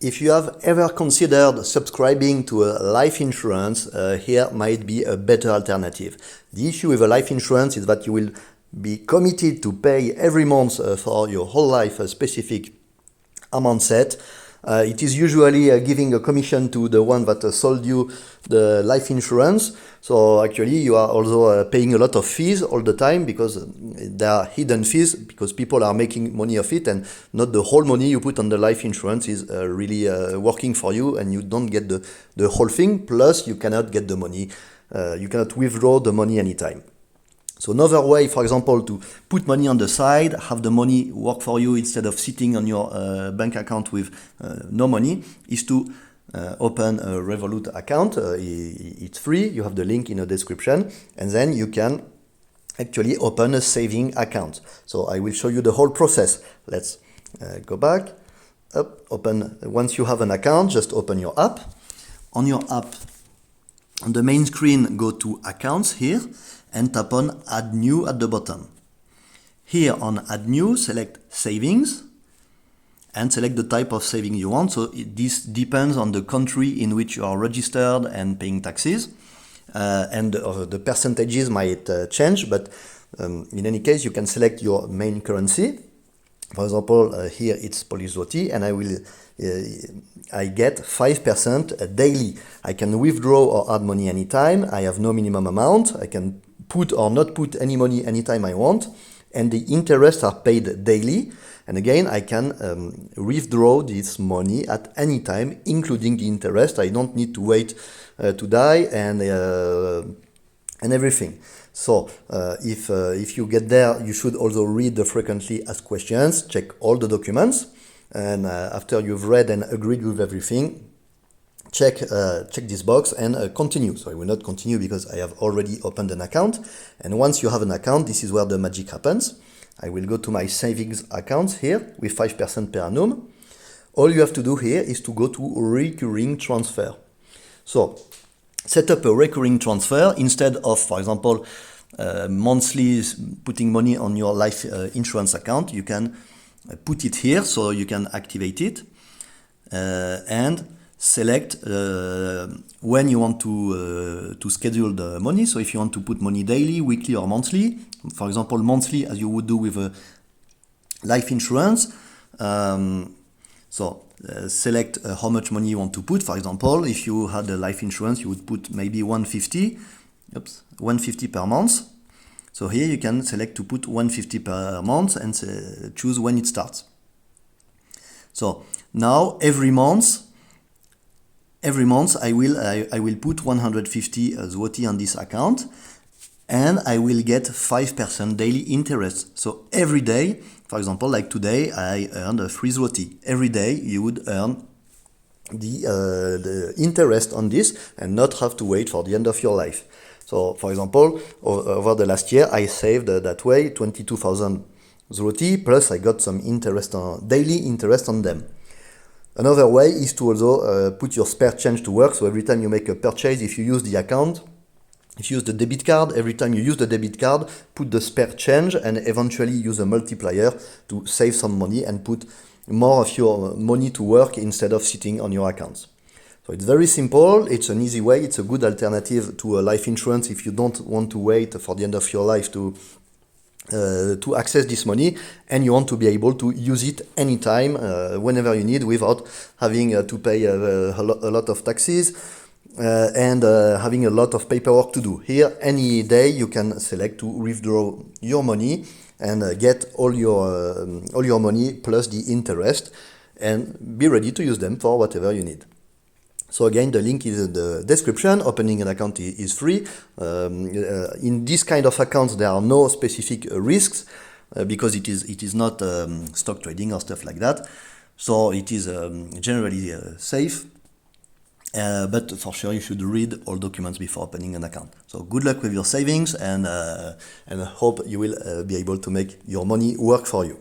If you have ever considered subscribing to a life insurance, here might be a better alternative. The issue with a life insurance is that you will be committed to pay every month for your whole life a specific amount set. It is usually giving a commission to the one that sold you the life insurance. So actually you are also paying a lot of fees all the time, because there are hidden fees, because people are making money of it, and not the whole money you put on the life insurance is really working for you, and you don't get the whole thing. Plus you cannot get the money, you cannot withdraw the money anytime. So another way, for example, to put money on the side, have the money work for you instead of sitting on your bank account with no money, is to open a Revolut account. It's free, you have the link in the description, and then you can actually open a saving account. So I will show you the whole process. Let's go back, open. Once you have an account, just open your app. On your app, on the main screen, go to Accounts here, and tap on Add New at the bottom. Here on Add New, select Savings, and select the type of saving you want. So this depends on the country in which you are registered and paying taxes, and the percentages might change, but in any case you can select your main currency. For example, here it's Polish Zloty, and I get 5% daily. I can withdraw or add money anytime. I have no minimum amount. I can put or not put any money anytime I want, and the interests are paid daily. And again, I can withdraw this money at any time, including the interest. I don't need to wait to die and everything. So if you get there, you should also read the frequently asked questions, check all the documents, and after you've read and agreed with everything, check this box and continue. So I will not continue because I have already opened an account. And once you have an account, this is where the magic happens. I will go to my savings account here with 5% per annum. All you have to do here is to go to recurring transfer. So set up a recurring transfer instead of, for example, monthly putting money on your life insurance account. You can put it here, so you can activate it and select when you want to schedule the money. So if you want to put money daily, weekly, or monthly, for example, monthly, as you would do with a life insurance. Select how much money you want to put. For example, if you had a life insurance, you would put maybe 150 per month. So here you can select to put 150 per month and choose when it starts. So now every month I will put 150 zloty on this account, and I will get 5% daily interest. So every day, for example, like today, I earned 3 zloty. Every day you would earn the interest on this and not have to wait for the end of your life. So for example, over the last year, I saved that way 22,000 zloty, plus I got some interest daily interest on them. Another way is to also put your spare change to work. So every time you make a purchase, if you use the account, if you use the debit card, every time you use the debit card, put the spare change and eventually use a multiplier to save some money and put more of your money to work instead of sitting on your accounts. So it's very simple, it's an easy way, it's a good alternative to a life insurance if you don't want to wait for the end of your life to access this money, and you want to be able to use it anytime, whenever you need, without having to pay a lot of taxes and having a lot of paperwork to do. Here, any day you can select to withdraw your money and get all your money plus the interest, and be ready to use them for whatever you need. So again, the link is in the description. Opening an account is free. In this kind of accounts, there are no specific risks because it is not stock trading or stuff like that. So it is generally safe. But for sure, you should read all documents before opening an account. So good luck with your savings, and hope you will be able to make your money work for you.